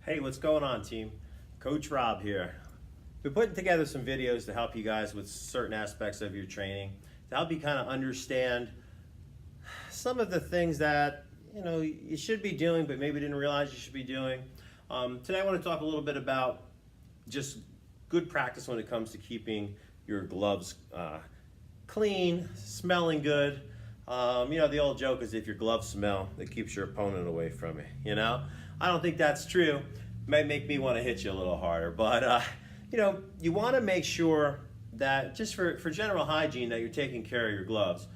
Hey, what's going on, team? Coach Rob here. We're putting together some videos to help you guys with certain aspects of your training, to help you kind of understand some of the things that you should be doing, but maybe didn't realize you should be doing. Today, I want to talk a little bit about just good practice when it comes to keeping your gloves clean, smelling good. The old joke is if your gloves smell, it keeps your opponent away from you. I don't think that's true. It might make me want to hit you a little harder, but you want to make sure that just for general hygiene that you're taking care of your gloves.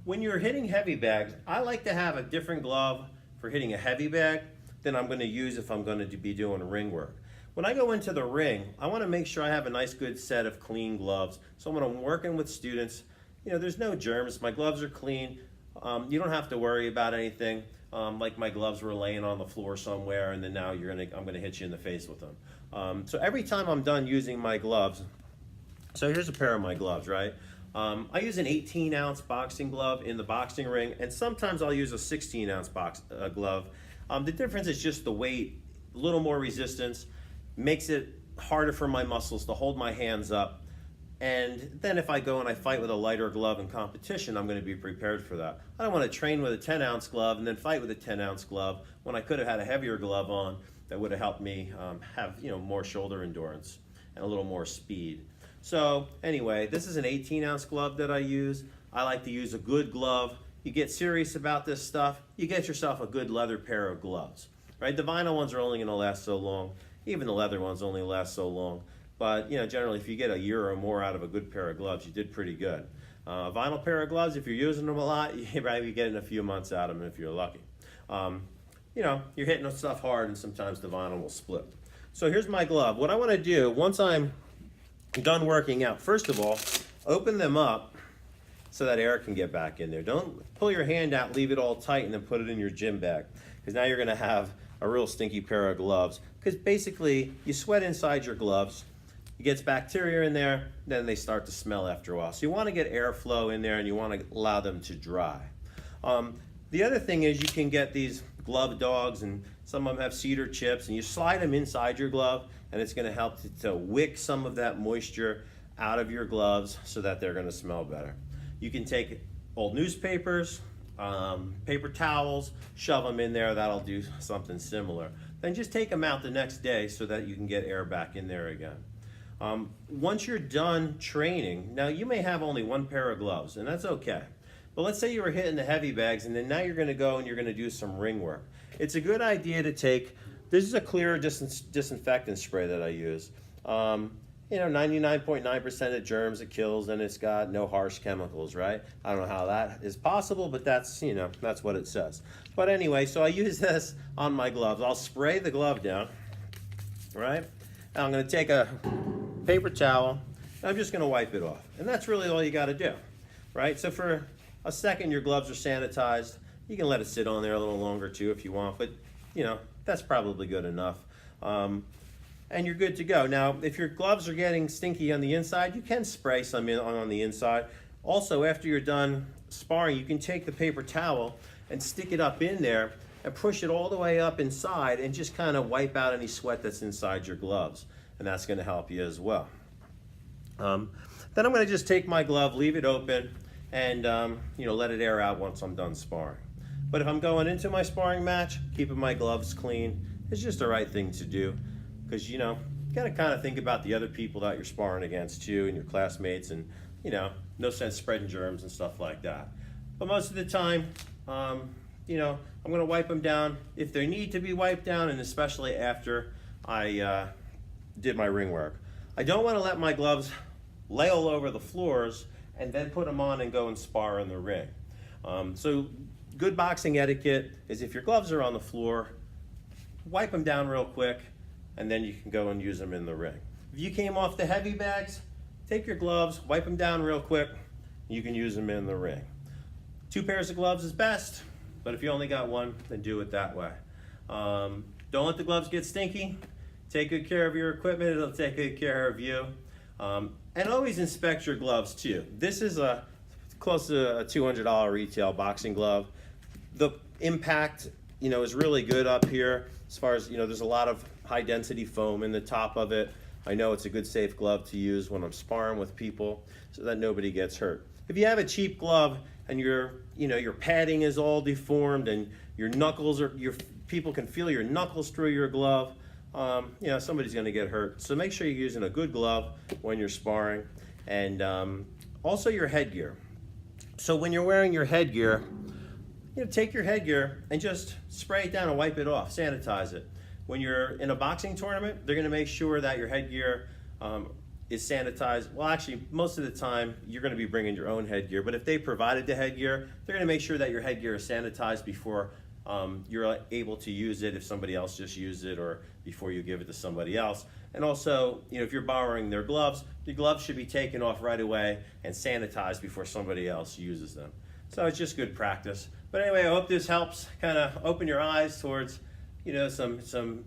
When you're hitting heavy bags, I like to have a different glove for hitting a heavy bag than I'm going to use if I'm going to be doing ring work. When I go into the ring, I want to make sure I have a nice good set of clean gloves. So when I'm working with students, there's no germs. My gloves are clean. You don't have to worry about anything. Like my gloves were laying on the floor somewhere, and then now I'm gonna hit you in the face with them. So every time I'm done using my gloves, so here's a pair of my gloves, right? I use an 18-ounce boxing glove in the boxing ring, and sometimes I'll use a 16-ounce glove. The difference is just the weight, a little more resistance, makes it harder for my muscles to hold my hands up. And then if I go and I fight with a lighter glove in competition, I'm going to be prepared for that. I don't want to train with a 10-ounce glove and then fight with a 10-ounce glove when I could have had a heavier glove on that would have helped me have more shoulder endurance and a little more speed. So anyway, this is an 18-ounce glove that I use. I like to use a good glove. You get serious about this stuff, you get yourself a good leather pair of gloves. Right? The vinyl ones are only going to last so long. Even the leather ones only last so long. But generally, if you get a year or more out of a good pair of gloves, you did pretty good. A vinyl pair of gloves, if you're using them a lot, you're probably getting a few months out of them if you're lucky. You're hitting stuff hard, and sometimes the vinyl will split. So here's my glove. What I want to do, once I'm done working out, first of all, open them up so that air can get back in there. Don't pull your hand out, leave it all tight, and then put it in your gym bag, because now you're going to have a real stinky pair of gloves. Because basically, you sweat inside your gloves. It gets bacteria in there, then they start to smell after a while. So you want to get airflow in there, and you want to allow them to dry. The other thing is you can get these glove dogs, and some of them have cedar chips, and you slide them inside your glove, and it's going to help to wick some of that moisture out of your gloves so that they're going to smell better. You can take old newspapers, paper towels, shove them in there. That'll do something similar. Then just take them out the next day so that you can get air back in there again. Once you're done training, now you may have only one pair of gloves, and that's okay. But let's say you were hitting the heavy bags, and then now you're going to go and you're going to do some ring work. It's a good idea to take, this is a clear disinfectant spray that I use. 99.9% of germs it kills, and it's got no harsh chemicals, right? I don't know how that is possible, but that's what it says. But anyway, so I use this on my gloves. I'll spray the glove down, right? Now I'm going to take a paper towel, and I'm just going to wipe it off. And that's really all you got to do, right? So for a second, your gloves are sanitized. You can let it sit on there a little longer too if you want, but that's probably good enough. And you're good to go. Now, if your gloves are getting stinky on the inside, you can spray some on the inside. Also, after you're done sparring, you can take the paper towel and stick it up in there and push it all the way up inside and just kind of wipe out any sweat that's inside your gloves. And that's going to help you as well. Then I'm going to just take my glove, leave it open, and let it air out once I'm done sparring. But if I'm going into my sparring match, keeping my gloves clean is just the right thing to do, because you got to kind of think about the other people that you're sparring against too, and your classmates, and no sense spreading germs and stuff like that. But most of the time, I'm going to wipe them down if they need to be wiped down, and especially after I did my ring work. I don't want to let my gloves lay all over the floors and then put them on and go and spar in the ring. So good boxing etiquette is if your gloves are on the floor, wipe them down real quick, and then you can go and use them in the ring. If you came off the heavy bags, take your gloves, wipe them down real quick, you can use them in the ring. 2 pairs of gloves is best, but if you only got one, then do it that way. Don't let the gloves get stinky. Take good care of your equipment, it'll take good care of you. And always inspect your gloves too. This is close to a $200 retail boxing glove. The impact is really good up here as far as, there's a lot of high density foam in the top of it. I know it's a good safe glove to use when I'm sparring with people so that nobody gets hurt. If you have a cheap glove and your padding is all deformed and your knuckles people can feel your knuckles through your glove, somebody's going to get hurt. So make sure you're using a good glove when you're sparring. And also your headgear. So when you're wearing your headgear, take your headgear and just spray it down and wipe it off, sanitize it. When you're in a boxing tournament, they're going to make sure that your headgear is sanitized. Well, actually, most of the time, you're going to be bringing your own headgear, but if they provided the headgear, they're going to make sure that your headgear is sanitized before you're able to use it if somebody else just used it, or before you give it to somebody else. And also, if you're borrowing their gloves, the gloves should be taken off right away and sanitized before somebody else uses them. So it's just good practice. But anyway, I hope this helps kind of open your eyes towards some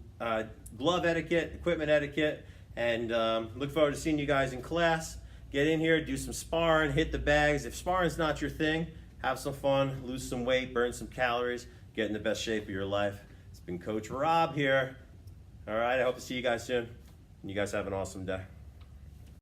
glove etiquette, equipment etiquette, and look forward to seeing you guys in class. Get in here, do some sparring, hit the bags. If sparring's not your thing, have some fun, lose some weight, burn some calories, get in the best shape of your life. It's been Coach Rob here. All right, I hope to see you guys soon. You guys have an awesome day.